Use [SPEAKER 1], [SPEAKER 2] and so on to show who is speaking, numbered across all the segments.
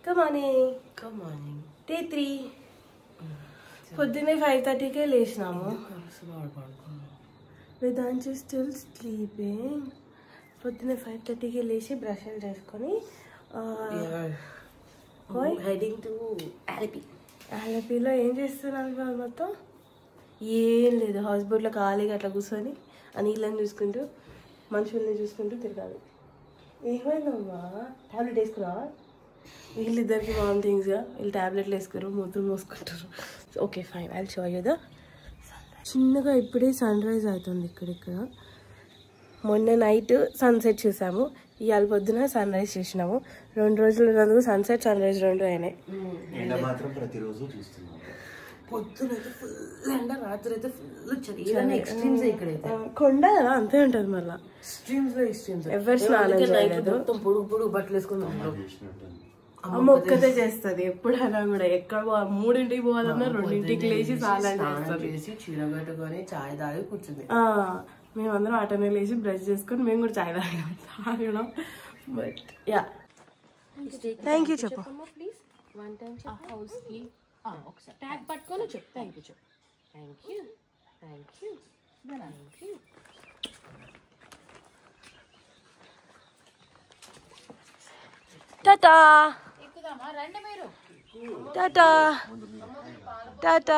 [SPEAKER 1] Good morning.
[SPEAKER 2] Good morning.
[SPEAKER 1] Day 3. పొద్దున్నే 5:30కే లేచినాము. Vedansh still sleeping. పొద్దున్నే 5:30కే లేచి బ్రష్ చేసుకొని
[SPEAKER 2] హెడింగ్ టు
[SPEAKER 1] ఆలపీలో ఏం చేస్తున్నారు మొత్తం? ఏం లేదు, హౌస్ బోట్లో ఖాళీగా అట్లా కూర్చొని ఆ నీళ్ళని చూసుకుంటూ మనుషుల్ని చూసుకుంటూ తిరగాలి. ఏమైందమ్మా? టాబ్లెట్ వేసుకున్నావా? వీళ్ళిద్దరికి వామిటింగ్స్గా వీళ్ళు ట్యాబ్లెట్లు వేసుకున్నారు, మూతులు మోసుకుంటారు. Okay fine, I will show you the చిన్నగా ఇప్పుడే సన్ రైజ్ అవుతుంది ఇక్కడ. మొన్న నైట్ సన్సెట్ చూసాము, ఇవాళ పొద్దున సన్ రైజ్ చూసినాము. 2 రోజులు ఉన్నందుకు సన్సెట్ సన్ రైజ్ 2 అయినాయి.
[SPEAKER 2] పొద్దున అయితే ఫుల్ ఎండ, రాత్రి అయితే ఫుల్ చలి. ఎక్స్ట్రీమ్స్ ఇక్కడైతే
[SPEAKER 1] కొండ కదా, అంతే ఉంటుంది. మళ్ళీ
[SPEAKER 2] ఎక్స్ట్రీమ్స్
[SPEAKER 1] ఎవరు స్నానం చేయలేదు.
[SPEAKER 2] మొత్తం పొడుగు బట్టలు వేసుకుందాం.
[SPEAKER 1] అమ్మ ఒక్కతే చేస్తుంది ఎప్పుడైనా కూడా. ఎక్కడ 3ంటికి పోవాలన్నా 2ంటికి లేచి స్నానం చేసి
[SPEAKER 2] చీర కట్టుకొని చాయ్ తాగి కూర్చుంది.
[SPEAKER 1] మేమందరం ఆటోనే లేచి బ్రష్ చేసుకొని మేము కూడా చాయ్ తాగడం. బట్ యా, థ్యాంక్ యూ చెప్పు ప్లీజ్.
[SPEAKER 2] ట్యాగ్ పట్టుకొని చెప్పు. థ్యాంక్ యూ చెప్పు. Thank you, thank you, thank you.
[SPEAKER 1] Tata Tata Tata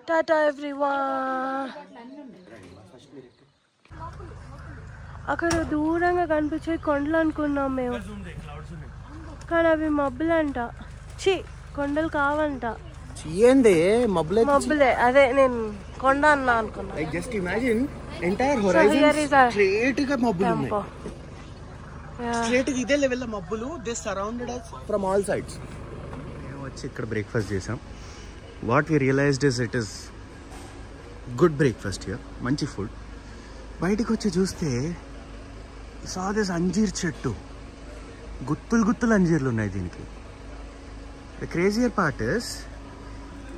[SPEAKER 1] Tata everyone. అక్కడ దూరంగా కనిపించే కొండలు అనుకున్నాం మేము, కానీ అవి మబ్బులంట. కొండలు కావంట. మబ్బులే, అదే నేను కొండ అన్నా అనుకున్నా.
[SPEAKER 3] Just imagine entire horizon straight గా మబ్బులు ఉన్నాయి. స్ట్రైట్ గా ఇదే లెవెల్ లో మబ్బులు. They surrounded us from all sides. మేము వచ్చి ఇక్కడ బ్రేక్ఫాస్ట్ చేసాం. What we realised is it is good breakfast here, మంచి ఫుడ్. బయటికి వచ్చి చూస్తే సా దిస్ అంజీర్ చెట్టు, గుత్తులు అంజీర్లు ఉన్నాయి దీనికి. ద క్రేజియర్ పార్ట్ ఇస్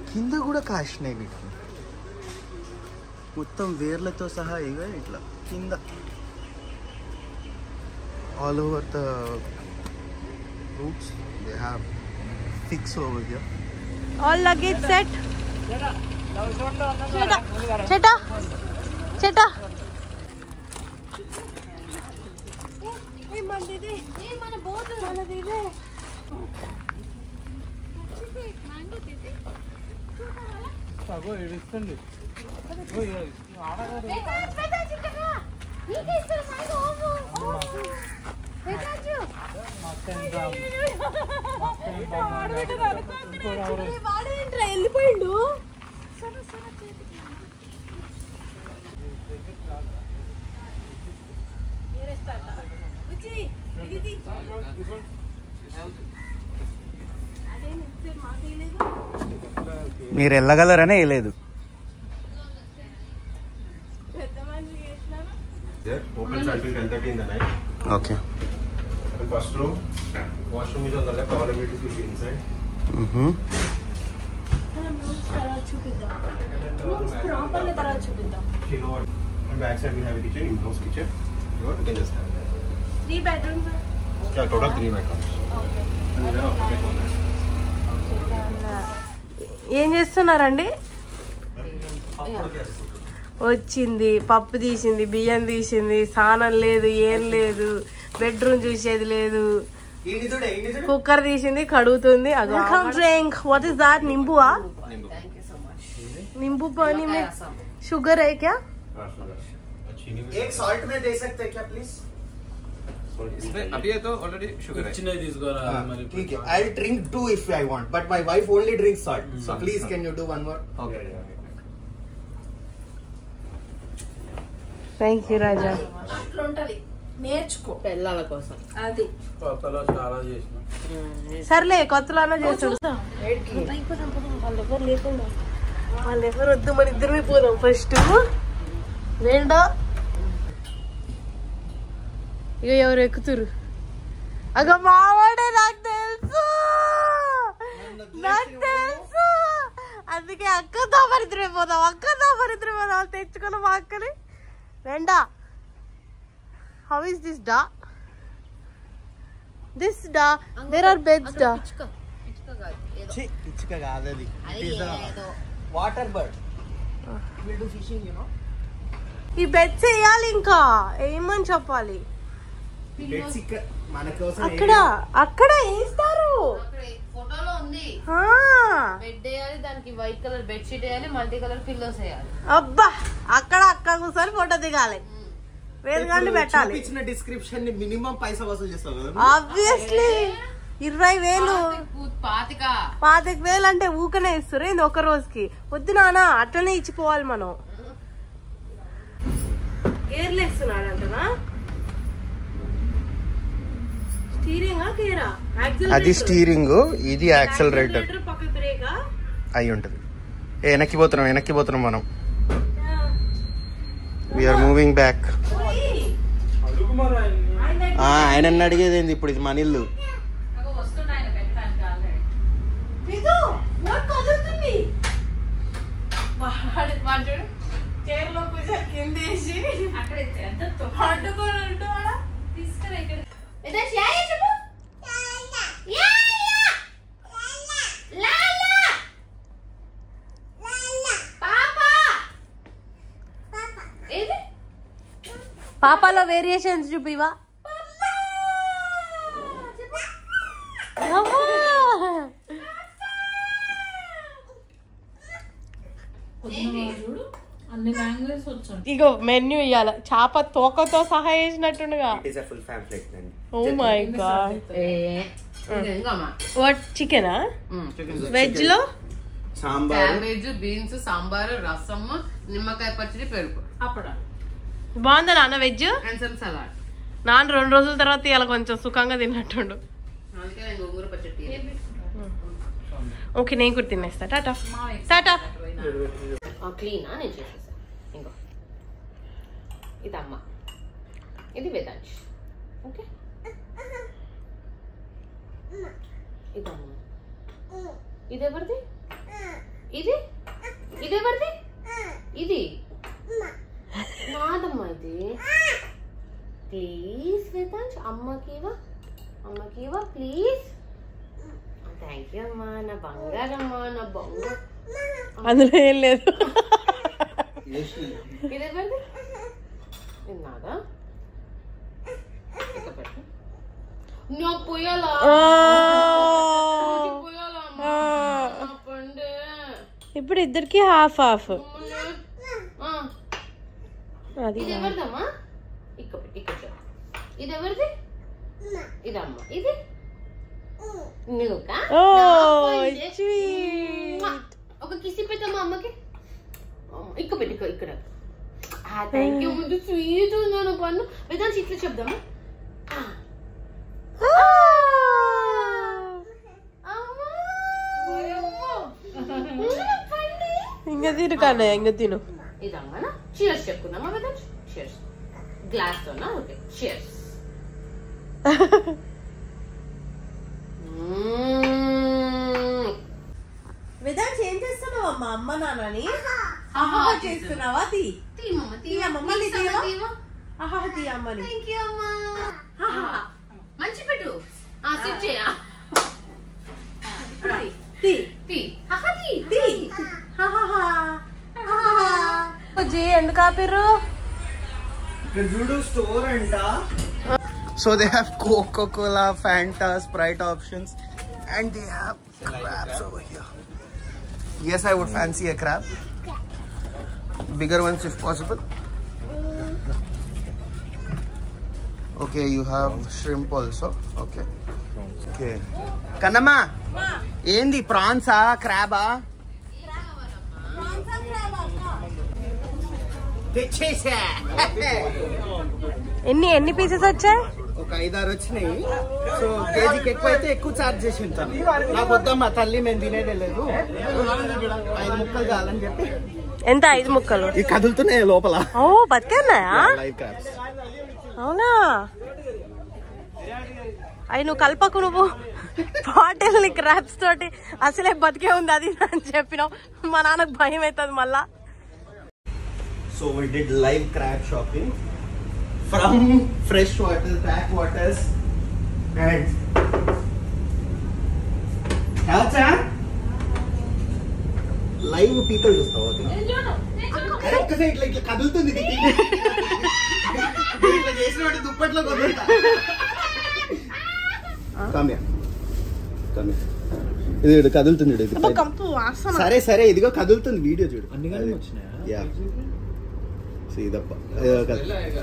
[SPEAKER 3] కింద కూడా కాసినాయి వీటికి, మొత్తం వేర్లతో సహా ఇవే ఇట్లా కింద all over the roots. They have figs over here.
[SPEAKER 1] All luggage set. Cheta. Hey mandide. Hey mana boat manadide. Mango dide. Sago edistandi. Oh yeah. Veda chittaka. Nike istar mango ovu. వెళ్ళిపోయిండు.
[SPEAKER 3] మీరు వెళ్ళగలరనే వేయలేదు. Okay.
[SPEAKER 4] The first room, washroom is on the left. All ability to be inside. And back side we have a kitchen, in-house kitchen. You can just have that.
[SPEAKER 1] 3 bedrooms.
[SPEAKER 4] Yeah, total 3 bedrooms.
[SPEAKER 1] ఏం చేస్తున్నారండి? వచ్చింది, పప్పు తీసింది, బియ్యం తీసింది, స్నానం లేదు, ఏం లేదు, బెడ్రూమ్ చూసేది లేదు, కుక్కర్ తీసింది, కడుగుతుంది. డ్రింక్. What is that? నింబువా? నింబు పానీ మే షుగర్ है क्या?
[SPEAKER 3] एक सॉल्ट में दे सकते हैं क्या प्लीज?
[SPEAKER 4] इसमें अभी ये तो ऑलरेडी शुगर है.
[SPEAKER 3] ठीक है. I'll drink 2 if I want, but my wife only drinks salt. So please can you do one more? Okay.
[SPEAKER 1] Thank you రాజా.
[SPEAKER 2] నేర్చుకో పిల్లల కోసం. అది
[SPEAKER 1] సర్లే, కొత్తలానే చేస్తాడు. వాళ్ళెవరు వద్దు, మన ఇద్దరమే పోదాం ఫస్ట్. రెండో ఇక ఎవరు ఎక్కుతురు? అగ మావాడే, నాకు తెలుసు. అందుకే అక్కతో పరిద్రమే పోదాం. తెచ్చుకున్న మా అక్కని. రెండా, హౌ ఇస్ దిస్ డా? This da, there are beds da.
[SPEAKER 3] పిచ్చుక కాదు అది. Water bird. We'll do fishing, you know.
[SPEAKER 1] ఈ బెడ్స్ వేయాలి ఇంకా ఏమని చెప్పాలి.
[SPEAKER 3] బెడ్స్ ఇక్కడ మన కోసం
[SPEAKER 1] అక్కడ వేస్తారు.
[SPEAKER 2] ఫోటోలో ఉంది. బెడ్ వేయాలి, దానికి వైట్ కలర్ బెడ్ షీట్ వేయాలి, మల్టీ కలర్ పిల్లోస్ వేయాలి.
[SPEAKER 1] అబ్బా అక్కడ కూర్చొని ఫోటో దిగాలి. 1000 గంటలు పెట్టాలి.
[SPEAKER 3] ఇచ్చిన డిస్క్రిప్షన్ ని మినిమం పైసా వసూలు చేస్తావు కదా.
[SPEAKER 1] ఆబ్వియస్లీ 20000 25,000 అంటే ఊకనే ఇస్తారు ఏంది ఒక రోజుకి. వద్దు నాన్న అట్లనే ఇచ్చిపోవాలి మనం. గేర్లు వేస్తున్నాడు అంటనా.
[SPEAKER 3] అది స్టీరింగ్, ఇది యాక్సిలరేటర్. అయి ఉంటది. వెనక్కి పోతున్నాం మనం. We're moving back. ఆయన అడిగేది ఏంది ఇప్పుడు, ఇది మన ఇల్లు.
[SPEAKER 1] పాపాలో వేరియేషన్స్ చూపివా. ఇగో మెన్యూ ఇయ్యాల. చేప తోకతో సహా వేసినట్టుగా. Oh my God. వాట్ చికెనా? వెజ్ లో
[SPEAKER 2] క్యాబేజ్, బీన్స్, సాంబార్, రసం, నిమ్మకాయ పచ్చడి, పెరుగు, అప్పడాలు.
[SPEAKER 1] బాగుందా నాన్న వెజ్?
[SPEAKER 2] And some salad.
[SPEAKER 1] నాన్న 2 రోజుల తర్వాత ఇలా కొంచెం సుఖంగా తిన్నట్టుండు. ఓకే నేను కూడా తినేస్తా. టాటా టాటా.
[SPEAKER 2] క్లీనా నేను చేసేసా. ఇంకో ఇది అమ్మ, ఇది వేదాంశ్. ఓకే ఇది అమ్మ. ఇది ఎవరిది? ఇది ఎవరిది? ఇది నాదమ్మా. ఇది ప్లీజ్ వేదాంశ్ అమ్మకివా ప్లీజ్. థ్యాంక్ యూ అమ్మా, నా బంగారమ్మా, నా బంగారు.
[SPEAKER 1] అందులో ఏం లేదు.
[SPEAKER 2] ఇది ఎవరిది? ఇది నాదా? నాకు పోయాలా?
[SPEAKER 1] ఇప్పుడు ఇద్దరికి హాఫ్.
[SPEAKER 2] ఇది ఎవరిదమ్మా? ఇక్కడ ఇది ఎవరిది? ఇది అమ్మ. ఇది ఒక కిసి పెట్టమ్మా అమ్మకి. ఇక్కడ పెట్టి ఇక్కడ. Thank you. ముందు స్వీట్ ఉన్నాను పన్ను. వేదాంశ్ ఇట్లా చెప్దామా?
[SPEAKER 1] ఇంకా తిను కన్నా, ఇంకా తిను.
[SPEAKER 2] ఇదమ్మా. చీర్స్ చెప్పుకుందామా వేదాంశ్? చీర్స్. గ్లాస్ తోనా? Okay cheers.
[SPEAKER 1] వేదాంశ్ ఏం చేస్తున్నావు అమ్మా? అమ్మ నాన్నని చేస్తున్నావా?
[SPEAKER 2] మంచి పెట్టు.
[SPEAKER 1] ఎందుకు ఆపిర్రు?
[SPEAKER 3] చూడు స్టోర్ అంట. So they have Coca-Cola, Fanta, Sprite options, and they have crabs over here. Yes, I would fancy a crab. Bigger ones if possible. Okay, you have shrimp also. Okay. Okay. Kanama, endi prawns ah, crab ah? తెచ్చేసా.
[SPEAKER 1] ఎన్ని pieces వచ్చాయి?
[SPEAKER 3] ఒక 5-6 వచ్చినాయి. So కేజీకి ఎక్కువ అయితే ఎక్కువ charge చేసి ఉంటాను. నాకు వద్దమ్మా తల్లి, మేము తినేదే లేదు, 5 ముక్కలు చాలని చెప్పి.
[SPEAKER 1] ఎంత 5 ముక్కలు?
[SPEAKER 3] ఈ కదులుతున్నాయి లోపల.
[SPEAKER 1] ఓ బతికేన్నాయా? అవునా? అవి నువ్వు కల్పకు, నువ్వు బాటిల్ ని క్రాబ్స్ తోటి అసలే బతికే ఉంది అది అని చెప్పినావు. మా నాన్నకు భయం అవుతుంది మళ్ళా.
[SPEAKER 3] So we did live crab shopping from fresh water, backwaters, and live పీతలు చూస్తావు ఒక్కసారి ఇట్లా ఇట్లా కదులుతుంది ఇట్లా చేసిన దుప్పట్లో కదులుతా ఇది కదులుతుంది చూడు. సరే సరే ఇదిగో కదులుతుంది వీడియో చూడు.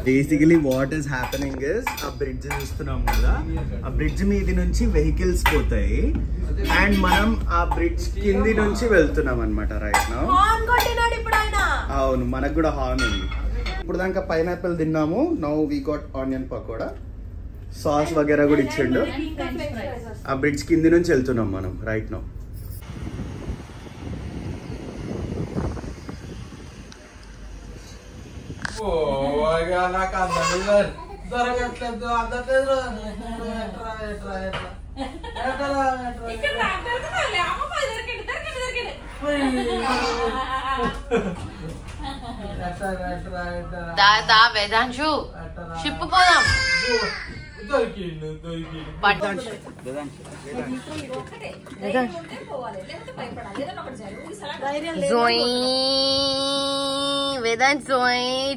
[SPEAKER 3] Basically what is happening is ఆ బ్రిడ్జ్ చూస్తున్నాం కదా, ఆ బ్రిడ్జ్ మీది నుంచి వెహికల్స్ పోతాయి అండ్ మనం ఆ బ్రిడ్జ్ కింది నుంచి వెళ్తున్నాం అనమాట రైట్ నౌ. అవును మనకు కూడా హార్న్ ఉంది. ఇప్పుడు దాకా పైనాపిల్ తిన్నాము. Now we got onion pakoda, sauce వగేరా కూడా ఇచ్చిండు. ఆ బ్రిడ్జ్ కింది నుంచి వెళ్తున్నాం మనం రైట్ నౌ.
[SPEAKER 5] నాకు దొరకట్లేదు అందట్లేదు.
[SPEAKER 2] వేదాంశు షిప్ పోదాం. వేదాంత్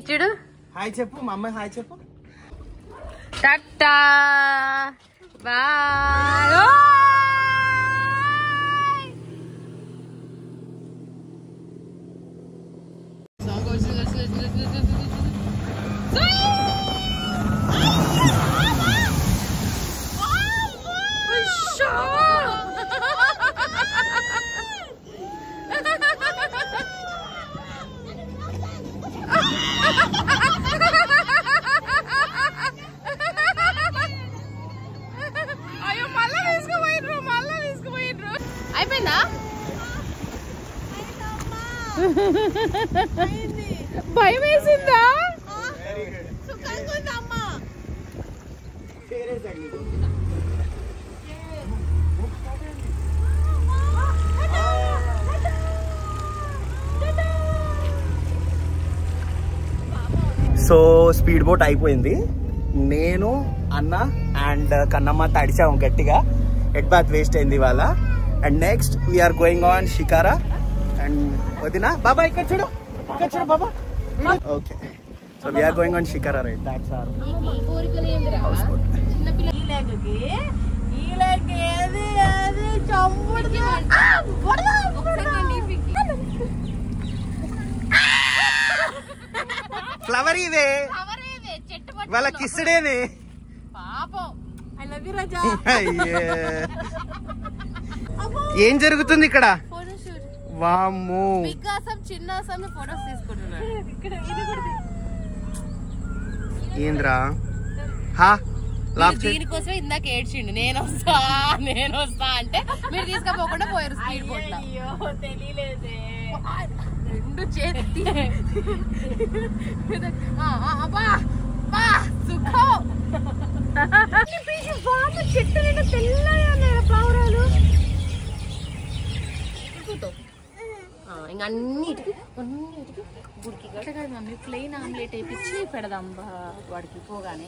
[SPEAKER 2] చూడు.
[SPEAKER 3] హాయ్ చెప్పు మా అమ్మాయి, హాయ్ చెప్పు.
[SPEAKER 2] టాటా బాయ్. అయిపోయిందా? భయం వేసిందా?
[SPEAKER 3] సో స్పీడ్ బోట్ అయిపోయింది. నేను అన్న అండ్ కన్నమ్మ తడిచాము గట్టిగా. హెడ్ బాత్ వేస్ట్ అయింది ఇవాళ. And next we are going on shikara. And వదినా బాబా ఇక్కడ చూడు, ఇక్కడ చూడు బాబా. Okay so we are going on shikara right. That's our houseboat. Flower ఇదే వాళ్ళ కిస్సుడేనే. ఏం జరుగుతుంది ఇక్కడ? వామ్మో ఏంద్రా
[SPEAKER 2] దీనికోసమే ఇందాక ఏడ్చిండు నేను వస్తా అంటే మీరు తీసుకపోకుండా పోయారు స్పీడ్ బోట్ లో. రెండు చేతి చెట్టు నిండా తెల్లగా పావురాలు. ఇంకా అన్నిటికి గుడికి కాదు మమ్మీ, ప్లెయిన్ ఆమ్లెట్ వేయించి పెడదాం వాడికి పోగానే.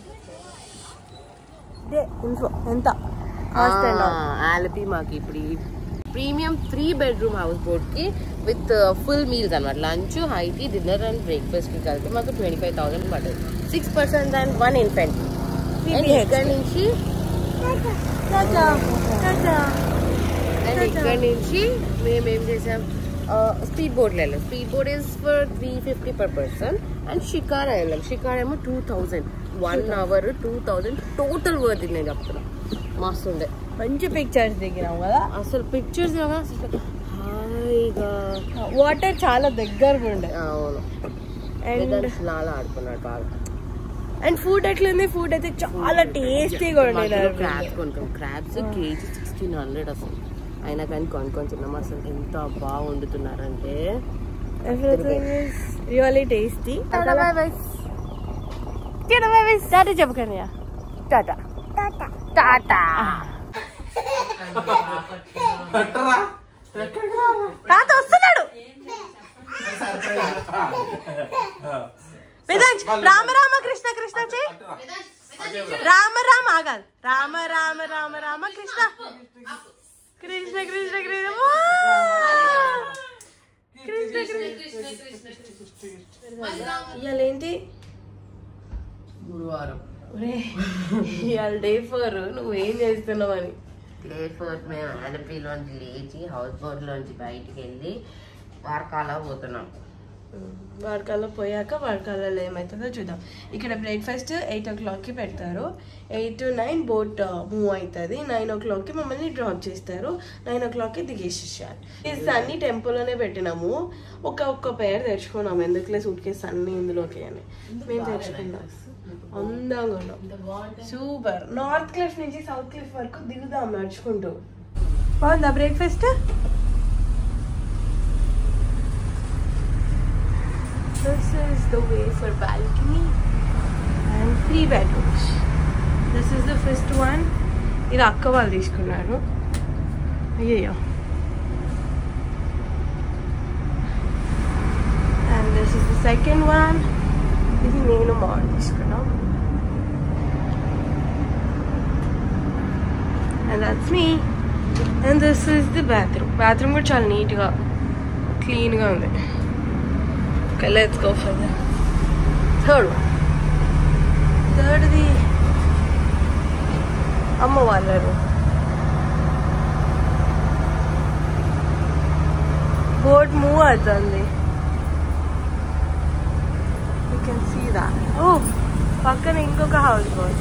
[SPEAKER 1] ఎంత
[SPEAKER 2] ఆలపి మాకు ఇప్పుడు ప్రీమియం 3 bedroom హౌస్ బోట్ కి విత్ ఫుల్ మీల్స్ అనమాట. Lunch, high tea, dinner and breakfast కి కలిపి మాకు 25,000 పడుతుంది. 6 persons and 1 infant. ఇక్కడ నుంచి మేమేం చేసాం, స్పీడ్ బోట్లో వెళ్ళాం. Speed boat is for 350 per person. And shikara వెళ్ళాం. షికారా ఏమో 2,000. 1 hour 2,000 టోటల్ వర్త్. నేను చెప్తున్నా మస్తు ఉండే.
[SPEAKER 1] మంచి పిక్చర్స్ దిగినాం కదా.
[SPEAKER 2] అసలు పిక్చర్స్ హాయిగా,
[SPEAKER 1] వాటర్ చాలా దగ్గరగా ఉండే.
[SPEAKER 2] అవును. అండ్ చాలా ఆడుకున్నాడు బాగా.
[SPEAKER 1] అండ్ ఫుడ్ ఎట్లుంది? ఫుడ్ అయితే చాలా టేస్టీగా ఉండేది.
[SPEAKER 2] క్రాబ్స్ కొనుక్కోం. క్రాబ్స్ కేజీ 1,600 అసలు. అయినా కానీ కొనుక్కొని తిన్నాం. అసలు ఎంత బాగా వండుతున్నారంటే
[SPEAKER 1] everything is really tasty. Tata చెప్పకండి. టాటా టాటా. తాత వస్తున్నాడు. రామ రామ కృష్ణ కృష్ణ చే. రామ రామ ఆగాలి. రామ రామ రామ రామ కృష్ణ. కృష్ణ కృష్ణ కృష్ణ ఇవాళ ఏంటి
[SPEAKER 2] గురువారం
[SPEAKER 1] ఇవాళ డే 4 నువ్వు ఏం చేస్తున్నావు అని.
[SPEAKER 2] డే 4 మేము ఆలపీలోంచి లేచి హౌస్ బోట్ లోంచి బయటికి వెళ్ళి వార్కాలా పోతున్నాం.
[SPEAKER 1] వాడకాల్లో పోయాక వాడకాలలో ఏమవుతుందో చూద్దాం. ఇక్కడ బ్రేక్ఫాస్ట్ 8 o'clockకి పెడతారు. 8 to 9 బోట్ మూవ్ అవుతుంది. 9 o'clockకి మమ్మల్ని డ్రాప్ చేస్తారు. 9 o'clockకి దిగేసేసారు. ఇది అన్ని టెంపుల్లోనే పెట్టినాము. ఒక్క పేరు తెచ్చుకున్నాము, ఎందుకులే సూట్ కేసు అన్ని ఇందులోకి అని మేము తెచ్చుకున్నాం. అందంగా ఉన్నాం, సూపర్. నార్త్ క్లిఫ్ నుంచి సౌత్ క్లిఫ్ వరకు దిగుదాం నడుచుకుంటూ. బాగుందా breakfast? This is the way for balcony and 3 bedrooms. This is the first one. ఇది అక్క వాళ్ళు తీసుకున్నారు. అయ్యో. And this is the second one. ఇది నేను మాల్ తీసుకున్నాం. And that's me. And this is the bathroom. Bathroom కూడా చాలా నీట్గా క్లీన్గా ఉంది. Okay, let's go for the third one. Third the amma wala room. Boat move aatandi. You can see that. Oh, pakkana inkoka house boat.